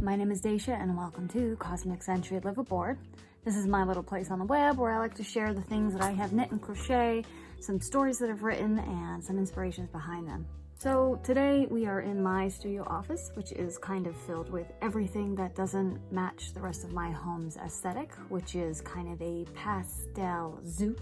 My name is Daisha and welcome to Cosmic Century Live Aboard. This is my little place on the web where I like to share the things that I have knit and crochet, some stories that I've written, and some inspirations behind them. So today we are in my studio office, which is kind of filled with everything that doesn't match the rest of my home's aesthetic, which is kind of a pastel zoo.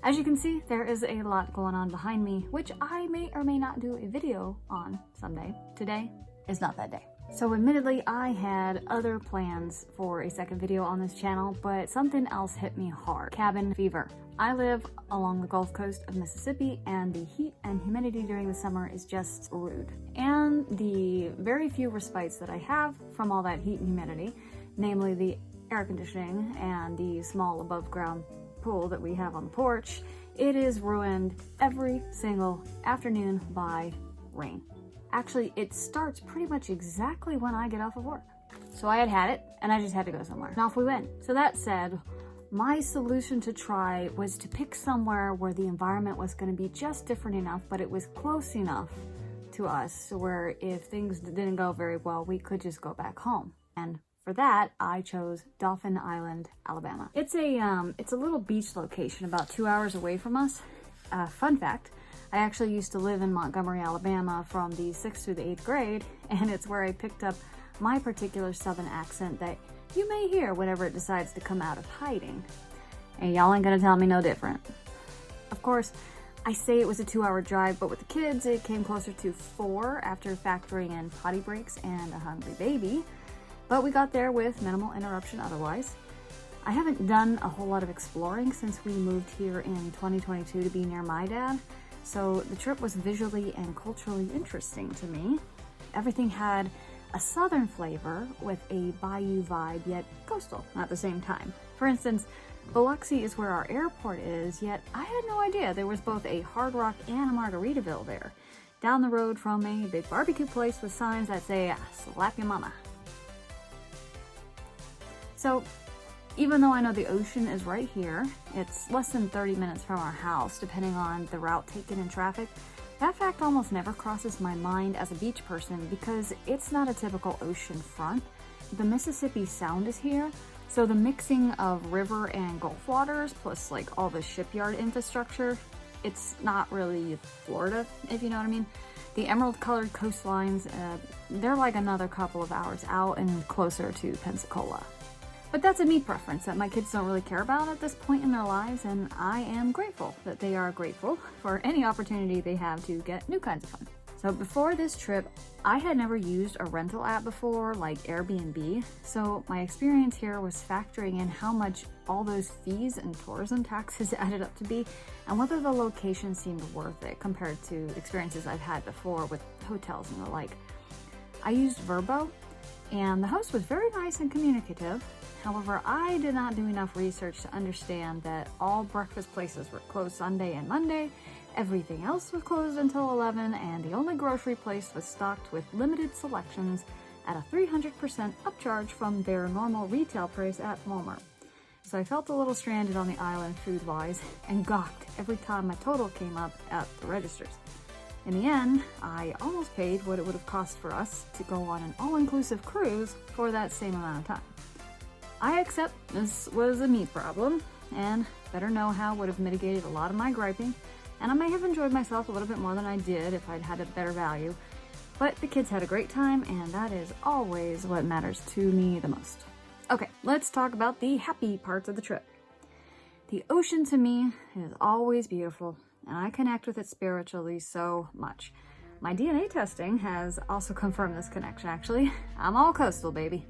As you can see, there is a lot going on behind me, which I may or may not do a video on someday. Today is not that day. So admittedly, I had other plans for a second video on this channel, but something else hit me hard. Cabin fever. I live along the Gulf Coast of Mississippi, and the heat and humidity during the summer is just rude. And the very few respites that I have from all that heat and humidity, namely the air conditioning and the small above ground pool that we have on the porch, it is ruined every single afternoon by rain. Actually, it starts pretty much exactly when I get off of work. So I had it, and I just had to go somewhere. And off we went. So that said, my solution to try was to pick somewhere where the environment was going to be just different enough, but it was close enough to us where if things didn't go very well, we could just go back home. And for that, I chose Dauphin Island, Alabama. It's a little beach location about 2 hours away from us. Fun fact, I actually used to live in Montgomery, Alabama from the 6th through the 8th grade, and it's where I picked up my particular southern accent that you may hear whenever it decides to come out of hiding. And y'all ain't gonna tell me no different. Of course, I say it was a 2-hour drive, but with the kids, it came closer to 4 after factoring in potty breaks and a hungry baby. But we got there with minimal interruption otherwise. I haven't done a whole lot of exploring since we moved here in 2022 to be near my dad. So the trip was visually and culturally interesting to me. Everything had a southern flavor with a bayou vibe, yet coastal at the same time. For instance, Biloxi is where our airport is, yet I had no idea there was both a Hard Rock and a Margaritaville there, down the road from a big barbecue place with signs that say, slap your mama. So, even though I know the ocean is right here, it's less than 30 minutes from our house, depending on the route taken in traffic. That fact almost never crosses my mind as a beach person because it's not a typical ocean front. The Mississippi Sound is here, so the mixing of river and Gulf waters, plus like all the shipyard infrastructure, it's not really Florida, if you know what I mean. The emerald-colored coastlines, they're like another couple of hours out and closer to Pensacola. But that's a me preference that my kids don't really care about at this point in their lives, and I am grateful that they are grateful for any opportunity they have to get new kinds of fun. So before this trip, I had never used a rental app before, like Airbnb, so my experience here was factoring in how much all those fees and tourism taxes added up to be, and whether the location seemed worth it compared to experiences I've had before with hotels and the like. I used Vrbo, and the host was very nice and communicative. However, I did not do enough research to understand that all breakfast places were closed Sunday and Monday, everything else was closed until 11, and the only grocery place was stocked with limited selections at a 300% upcharge from their normal retail price at Walmart. So I felt a little stranded on the island food-wise and gawked every time my total came up at the registers. In the end, I almost paid what it would have cost for us to go on an all-inclusive cruise for that same amount of time. I accept this was a me problem, and better know how would have mitigated a lot of my griping, and I may have enjoyed myself a little bit more than I did if I'd had a better value, but the kids had a great time, and that is always what matters to me the most. Okay, let's talk about the happy parts of the trip. The ocean to me is always beautiful, and I connect with it spiritually so much. My DNA testing has also confirmed this connection, actually. I'm all coastal, baby.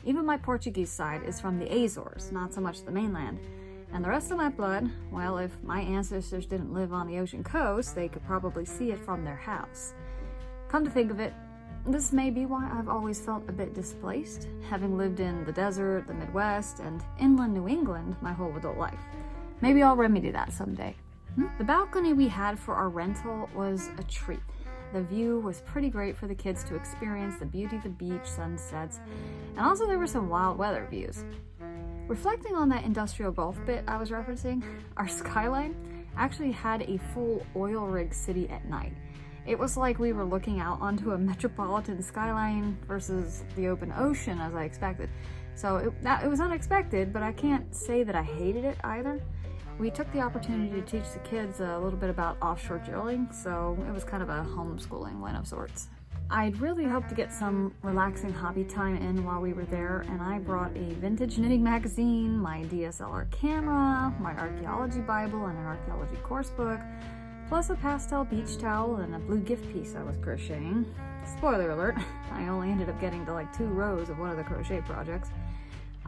Even my Portuguese side is from the Azores, not so much the mainland. And the rest of my blood, well, if my ancestors didn't live on the ocean coast, they could probably see it from their house. Come to think of it, this may be why I've always felt a bit displaced, having lived in the desert, the Midwest, and inland New England my whole adult life. Maybe I'll remedy that someday. The balcony we had for our rental was a treat. The view was pretty great for the kids to experience the beauty of the beach, sunsets, and also there were some wild weather views. Reflecting on that industrial Gulf bit I was referencing, our skyline actually had a full oil rig city at night. It was like we were looking out onto a metropolitan skyline versus the open ocean as I expected. So it was unexpected, but I can't say that I hated it either. We took the opportunity to teach the kids a little bit about offshore drilling, so it was kind of a homeschooling win of sorts. I'd really hoped to get some relaxing hobby time in while we were there, and I brought a vintage knitting magazine, my DSLR camera, my archaeology Bible and an archaeology course book, plus a pastel beach towel and a blue gift piece I was crocheting. Spoiler alert, I only ended up getting to like 2 rows of one of the crochet projects.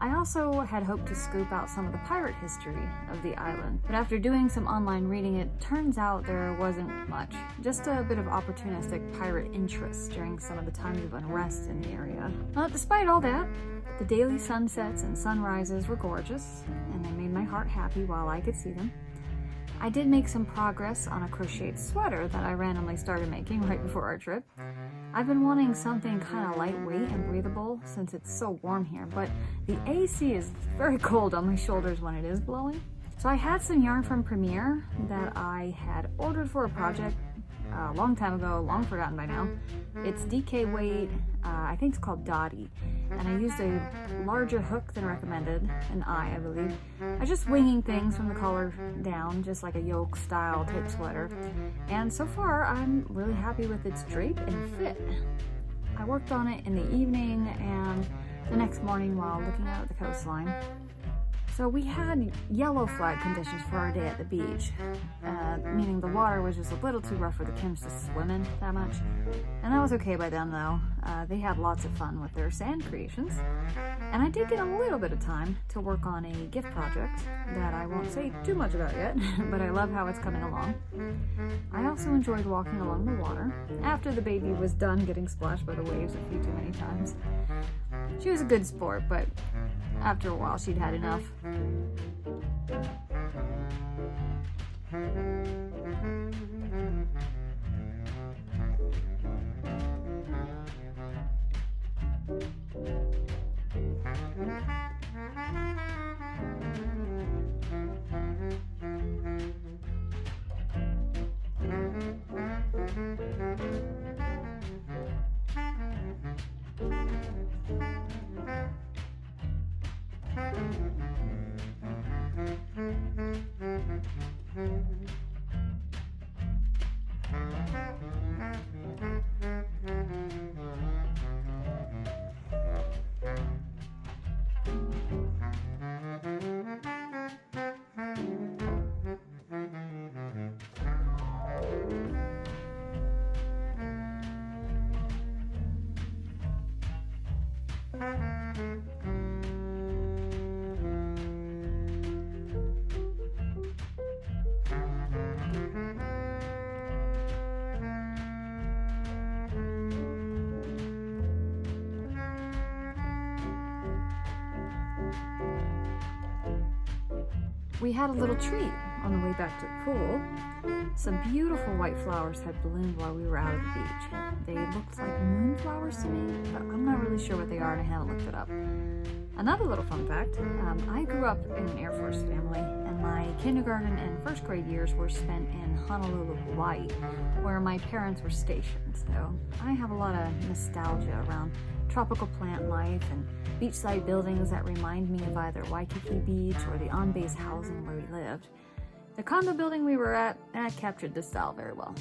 I also had hoped to scoop out some of the pirate history of the island, but after doing some online reading, it turns out there wasn't much. Just a bit of opportunistic pirate interest during some of the times of unrest in the area. Despite all that, the daily sunsets and sunrises were gorgeous, and they made my heart happy while I could see them. I did make some progress on a crocheted sweater that I randomly started making right before our trip. I've been wanting something kind of lightweight and breathable since it's so warm here, but the AC is very cold on my shoulders when it is blowing. So I had some yarn from Premier that I had ordered for a project a long time ago, long forgotten by now. It's DK weight, I think it's called Dottie, and I used a larger hook than recommended, an I believe. I was just winging things from the collar down, just like a yoke style type sweater, and so far I'm really happy with its drape and fit. I worked on it in the evening and the next morning while looking out at the coastline. So we had yellow flag conditions for our day at the beach, meaning the water was just a little too rough for the Kims to swim in that much. And that was okay by them though. They had lots of fun with their sand creations. And I did get a little bit of time to work on a gift project that I won't say too much about yet, but I love how it's coming along. I also enjoyed walking along the water after the baby was done getting splashed by the waves a few too many times. She was a good sport, but after a while she'd had enough. We had a little treat on the way back to the pool. Some beautiful white flowers had bloomed while we were out at the beach. They looked like moonflowers to me, but I'm not really sure what they are and I haven't looked it up. Another little fun fact, I grew up in an Air Force family, and my kindergarten and first grade years were spent in Honolulu, Hawaii, where my parents were stationed. So I have a lot of nostalgia around tropical plant life and beachside buildings that remind me of either Waikiki Beach or the on-base housing where we lived. The condo building we were at, that captured this style very well.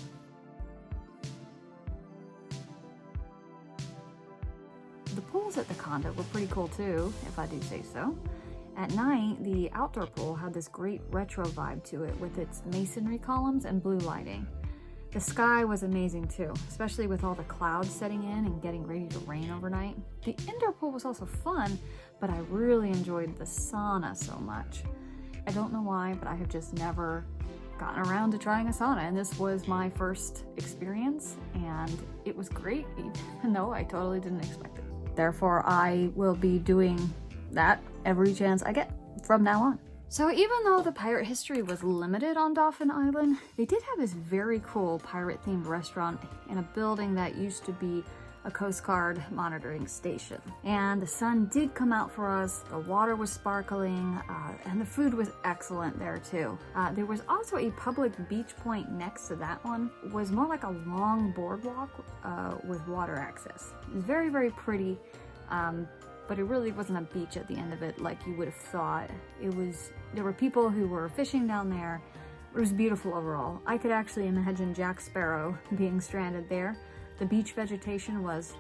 The pools at the condo were pretty cool too, if I do say so. At night, the outdoor pool had this great retro vibe to it with its masonry columns and blue lighting. The sky was amazing too, especially with all the clouds setting in and getting ready to rain overnight. The indoor pool was also fun, but I really enjoyed the sauna so much. I don't know why, but I have just never gotten around to trying a sauna, and this was my first experience, and it was great, even though I totally didn't expect it. Therefore, I will be doing that every chance I get from now on. So even though the pirate history was limited on Dauphin Island, they did have this very cool pirate-themed restaurant in a building that used to be a Coast Guard monitoring station. And the sun did come out for us, the water was sparkling, and the food was excellent there too. There was also a public beach point next to that one. It was more like a long boardwalk with water access. It was very, very pretty, but it really wasn't a beach at the end of it like you would have thought. There were people who were fishing down there. It was beautiful overall. I could actually imagine Jack Sparrow being stranded there. The beach vegetation was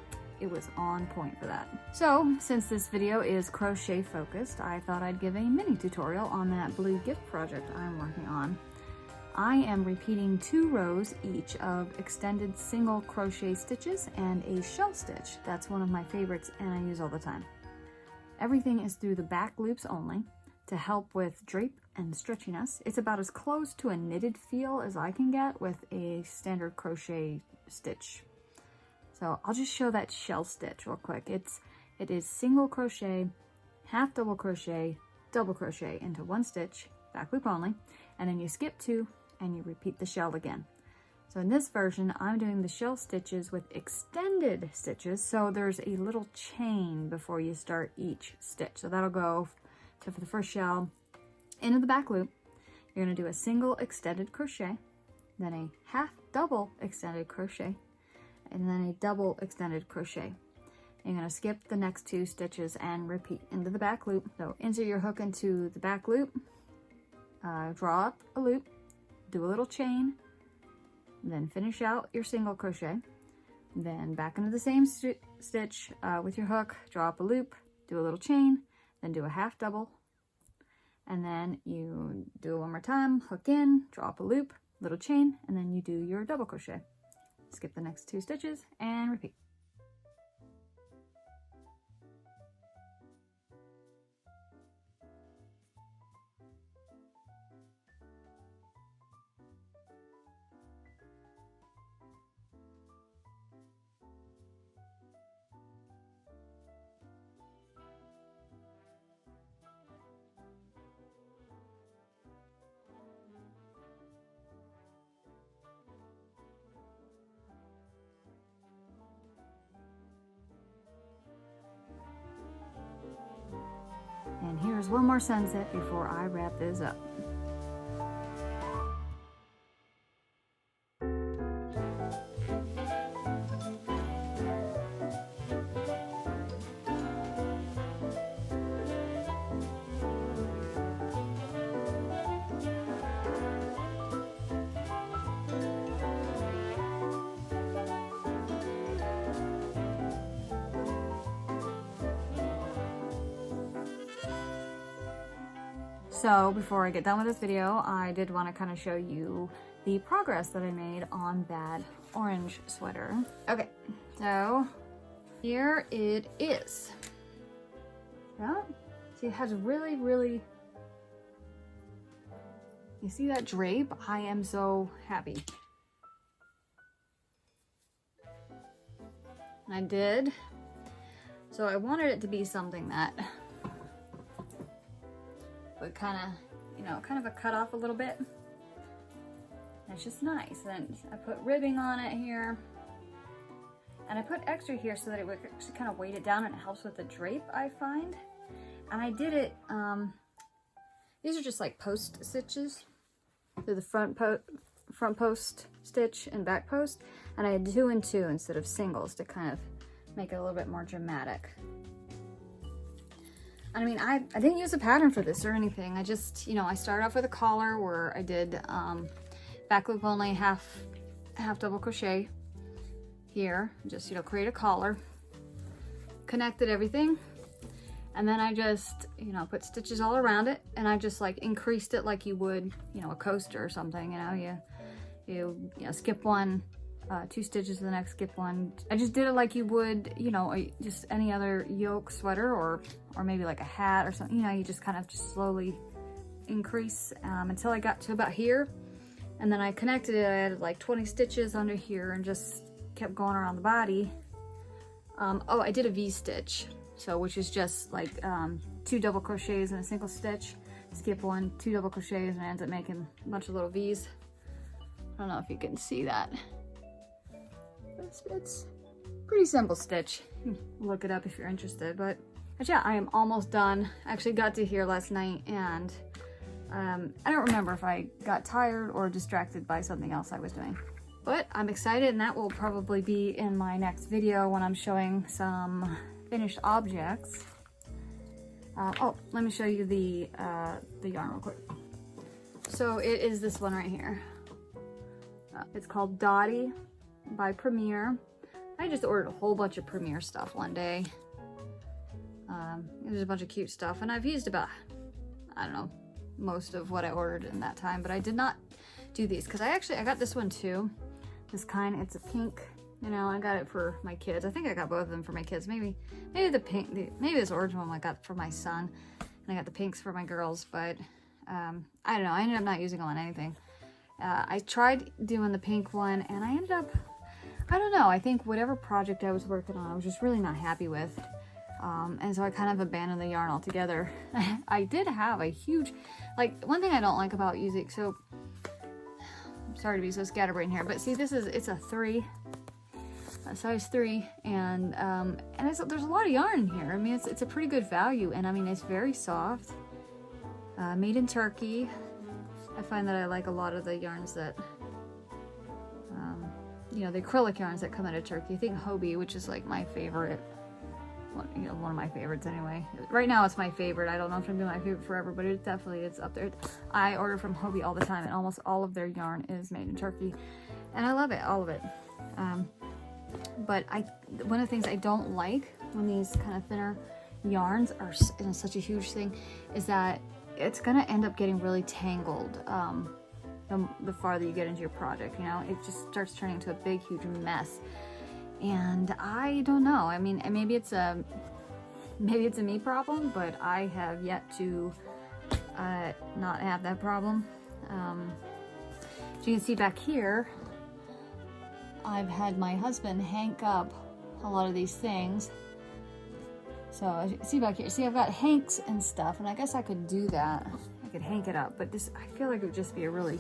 on point for that. So, since this video is crochet focused, I thought I'd give a mini tutorial on that blue gift project I'm working on. I am repeating 2 rows each of extended single crochet stitches and a shell stitch. That's one of my favorites and I use all the time. Everything is through the back loops only to help with drape and stretchiness. It's about as close to a knitted feel as I can get with a standard crochet stitch. So I'll just show that shell stitch real quick. It is single crochet, half double crochet, double crochet into 1 stitch, back loop only, and then you skip 2 and you repeat the shell again. So in this version, I'm doing the shell stitches with extended stitches, so there's a little chain before you start each stitch. So that'll go for the first shell into the back loop. You're going to do a single extended crochet, then a half double extended crochet, and then a double extended crochet. You're going to skip the next 2 stitches and repeat into the back loop. So insert your hook into the back loop, draw up a loop, do a little chain, then finish out your single crochet, then back into the same stitch with your hook, draw up a loop, do a little chain, then do a half double, and then you do it one more time, hook in, draw up a loop, little chain, and then you do your double crochet. Skip the next 2 stitches and repeat. And here's one more sunset before I wrap this up. So before I get done with this video, I did want to kind of show you the progress that I made on that orange sweater. Okay, so here it is. Yeah, see, it has really, you see that drape? I am so happy. I did. So I wanted it to be something that would kind of, kind of a cut off a little bit. It's just nice. And I put ribbing on it here. And I put extra here so that it would actually kind of weight it down and it helps with the drape, I find. And I did it, these are just like post stitches. So the front post stitch and back post. And I had 2 and 2 instead of singles to kind of make it a little bit more dramatic. I mean, I didn't use a pattern for this or anything. I just, I started off with a collar where I did back loop only, half double crochet here. Just, create a collar, connected everything, and then I just, put stitches all around it, and I just like increased it like you would, a coaster or something. You skip one, 2 stitches to the next, skip 1. I just did it like you would, just any other yoke sweater or maybe like a hat or something. You just kind of just slowly increase until I got to about here. And then I connected it. I added like 20 stitches under here and just kept going around the body. Oh, I did a V-stitch. So, which is just like 2 double crochets and a single stitch. Skip 1, 2 double crochets, and I ended up making a bunch of little V's. I don't know if you can see that. It's Pretty simple stitch. Look it up if you're interested, but yeah, I am almost done. I actually got to here last night, and I don't remember if I got tired or distracted by something else I was doing. But I'm excited, and that will probably be in my next video when I'm showing some finished objects. Oh, let me show you the yarn real quick. So it is this one right here. It's called Dottie by Premier. I just ordered a whole bunch of Premier stuff one day. There's a bunch of cute stuff, and I've used about, I don't know, most of what I ordered in that time, but I did not do these because I got this one too. This kind, it's a pink, you know, I got it for my kids. I think I got both of them for my kids. Maybe the pink, maybe this orange one I got for my son, and I got the pinks for my girls, but I don't know, I ended up not using them on anything. I tried doing the pink one, and I ended up, I don't know, I think whatever project I was working on, I was just really not happy with. And so I kind of abandoned the yarn altogether. I did have a huge, like, one thing I don't like about using, so, I'm sorry to be so scatterbrained here, but see, it's a size 3, and there's a lot of yarn in here. I mean, it's a pretty good value, and I mean, it's very soft. Made in Turkey. I find that I like a lot of the yarns that, you know, the acrylic yarns that come out of Turkey. I think Hobie, which is like my favorite, one of my favorites anyway. Right now it's my favorite. I don't know if I'm doing my favorite forever, but it definitely is up there. I order from Hobie all the time, and almost all of their yarn is made in Turkey, and I love it, all of it. But one of the things I don't like when these kind of thinner yarns are such a huge thing is that it's gonna end up getting really tangled the farther you get into your project. You know, it just starts turning into a big, huge mess. And I don't know. I mean, maybe it's a me problem, but I have yet to not have that problem. As you can see back here, I've had my husband hank up a lot of these things. So as you can see back here, see, I've got hanks and stuff, and I guess I could do that. I could hank it up, but this, I feel like it would just be a really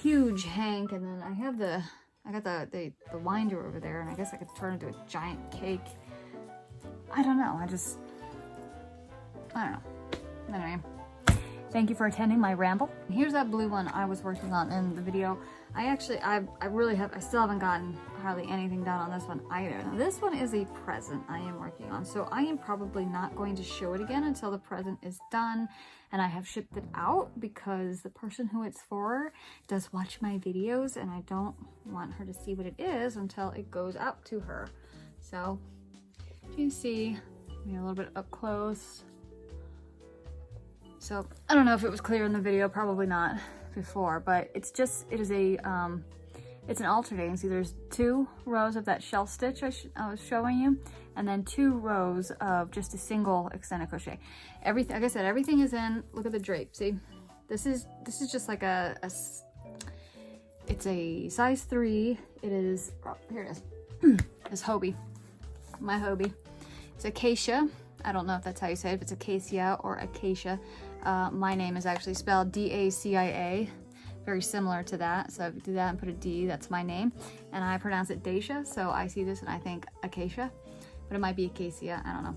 huge hank. And then I got the winder over there, and I guess I could turn it into a giant cake. I don't know. I don't know. Anyway, thank you for attending my ramble. Here's that blue one I was working on in the video. I still haven't gotten hardly anything done on this one either. Now, this one is a present I am working on, so I am probably not going to show it again until the present is done and I have shipped it out, because the person who it's for does watch my videos, and I don't want her to see what it is until it goes out to her. So you can see a little bit up close. So I don't know if it was clear in the video, probably not before, but it's an alternating. See, there's 2 rows of that shell stitch I was showing you, and then 2 rows of just a single extended crochet. Everything, like I said, everything is in. Look at the drape. See, this is just like it's a size 3. It is, oh, here it is. It's Hobie, my Hobie. It's acacia. I don't know if that's how you say it, if it's acacia or acacia. My name is actually spelled D-A-C-I-A, very similar to that. So if you do that and put a D, that's my name. And I pronounce it Dacia, so I see this and I think acacia, but it might be acacia, I don't know.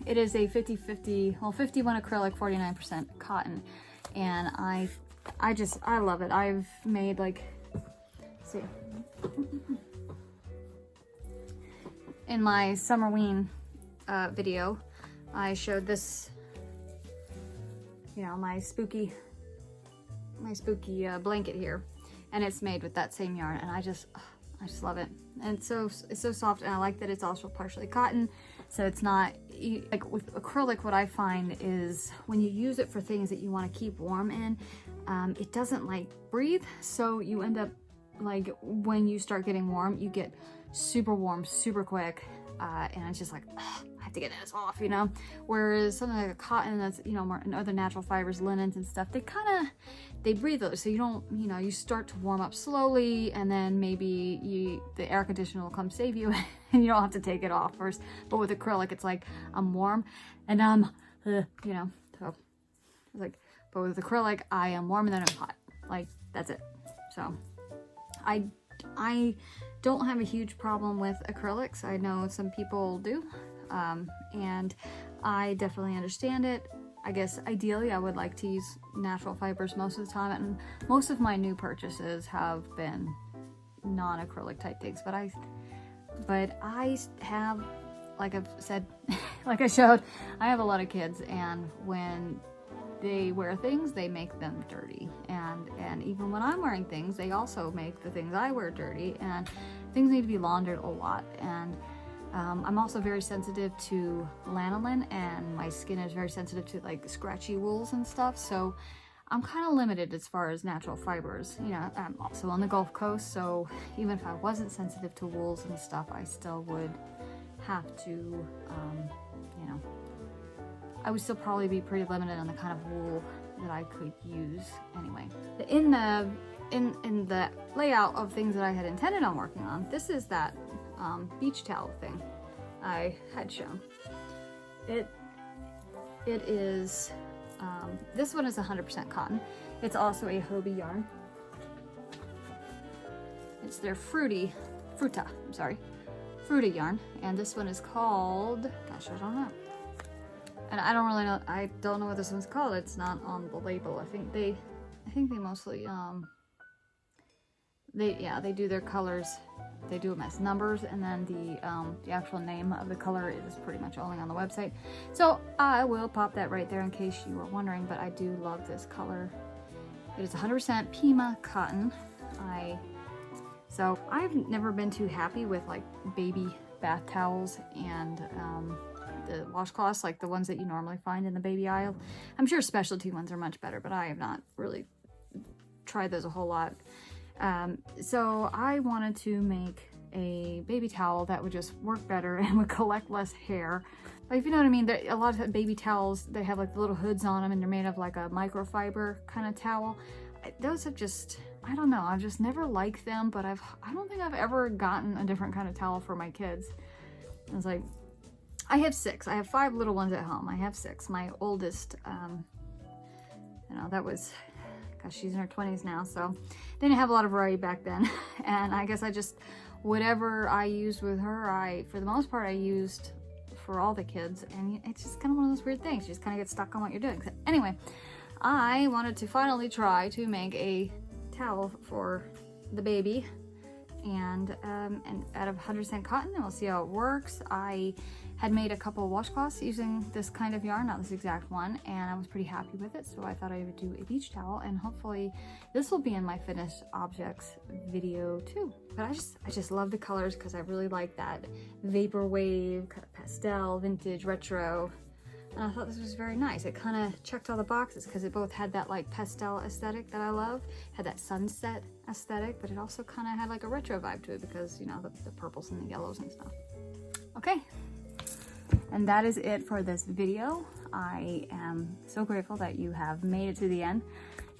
It is a 50-50, well, 51 acrylic, 49% cotton. And I love it. I've made, like, let's see. In my Summerween video, I showed this, you know, my spooky blanket here, and it's made with that same yarn, and I just love it. And it's so soft, and I like that it's also partially cotton, so it's not like with acrylic. What I find is when you use it for things that you want to keep warm in, it doesn't like breathe, so you end up, like, when you start getting warm, you get super warm super quick, and it's just like, ugh, I have to get this off, you know. Whereas something like a cotton, that's, you know, more, and other natural fibers, linens and stuff, they breathe those, so you don't, you know, you start to warm up slowly, and then maybe the air conditioner will come save you and you don't have to take it off first. But with acrylic, it's like, I'm warm and you know, so it's like, but with acrylic, I am warm and then I'm hot, like, that's it. So I don't have a huge problem with acrylics. I know some people do, and I definitely understand it. I guess ideally I would like to use natural fibers most of the time, and most of my new purchases have been non-acrylic type things, but I have, like I've said, like I showed, I have a lot of kids, and when they wear things, they make them dirty, and even when I'm wearing things, they also make the things I wear dirty, and things need to be laundered a lot. And I'm also very sensitive to lanolin, and my skin is very sensitive to like scratchy wools and stuff, so I'm kind of limited as far as natural fibers. You know, I'm also on the Gulf Coast, so even if I wasn't sensitive to wools and stuff, I still would have to, you know, I would still probably be pretty limited on the kind of wool that I could use anyway. In the layout of things that I had intended on working on, this is that beach towel thing I had shown. It is, this one is 100% cotton. It's also a Hobie yarn. It's their Fruta yarn, and this one is called, gosh, I don't know. And I don't really know, I don't know what this one's called. It's not on the label. I think they mostly, they do their colors, they do them as numbers, and then the actual name of the color is pretty much only on the website. So I will pop that right there in case you were wondering, but I do love this color. It is 100% Pima cotton. So I've never been too happy with like baby bath towels and the washcloths, like the ones that you normally find in the baby aisle. I'm sure specialty ones are much better, but I have not really tried those a whole lot. So I wanted to make a baby towel that would just work better and would collect less hair. Like, if you know what I mean, a lot of baby towels, they have like the little hoods on them, and they're made of like a microfiber kind of towel. Those have just, I don't know, I've just never liked them, but I don't think I've ever gotten a different kind of towel for my kids. I was like, I have 6. I have 5 little ones at home. I have 6. My oldest, you know, that was, gosh, she's in her 20s now, so they didn't have a lot of variety back then. And I guess I just, whatever I used with her, for the most part, I used for all the kids. And it's just kind of one of those weird things. You just kind of get stuck on what you're doing. So anyway, I wanted to finally try to make a towel for the baby, and out of 100% cotton, and we'll see how it works. I had made a couple of washcloths using this kind of yarn, not this exact one, and I was pretty happy with it, so I thought I would do a beach towel, and hopefully this will be in my finished objects video too. But I just love the colors because I really like that vaporwave, kind of pastel, vintage, retro. And I thought this was very nice. It kind of checked all the boxes because it both had that like pastel aesthetic that I love, had that sunset aesthetic, but it also kind of had like a retro vibe to it because, you know, the purples and the yellows and stuff. Okay, and that is it for this video. I am so grateful that you have made it to the end.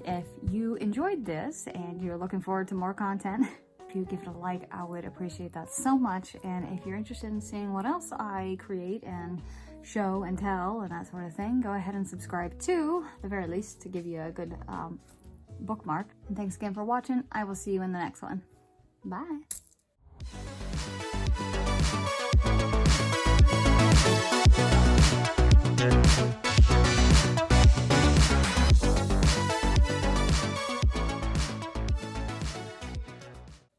If you enjoyed this and you're looking forward to more content, if you give it a like, I would appreciate that so much. And if you're interested in seeing what else I create and show and tell and that sort of thing, go ahead and subscribe to, the very least, to give you a good bookmark. And thanks again for watching. I will see you in the next one. Bye.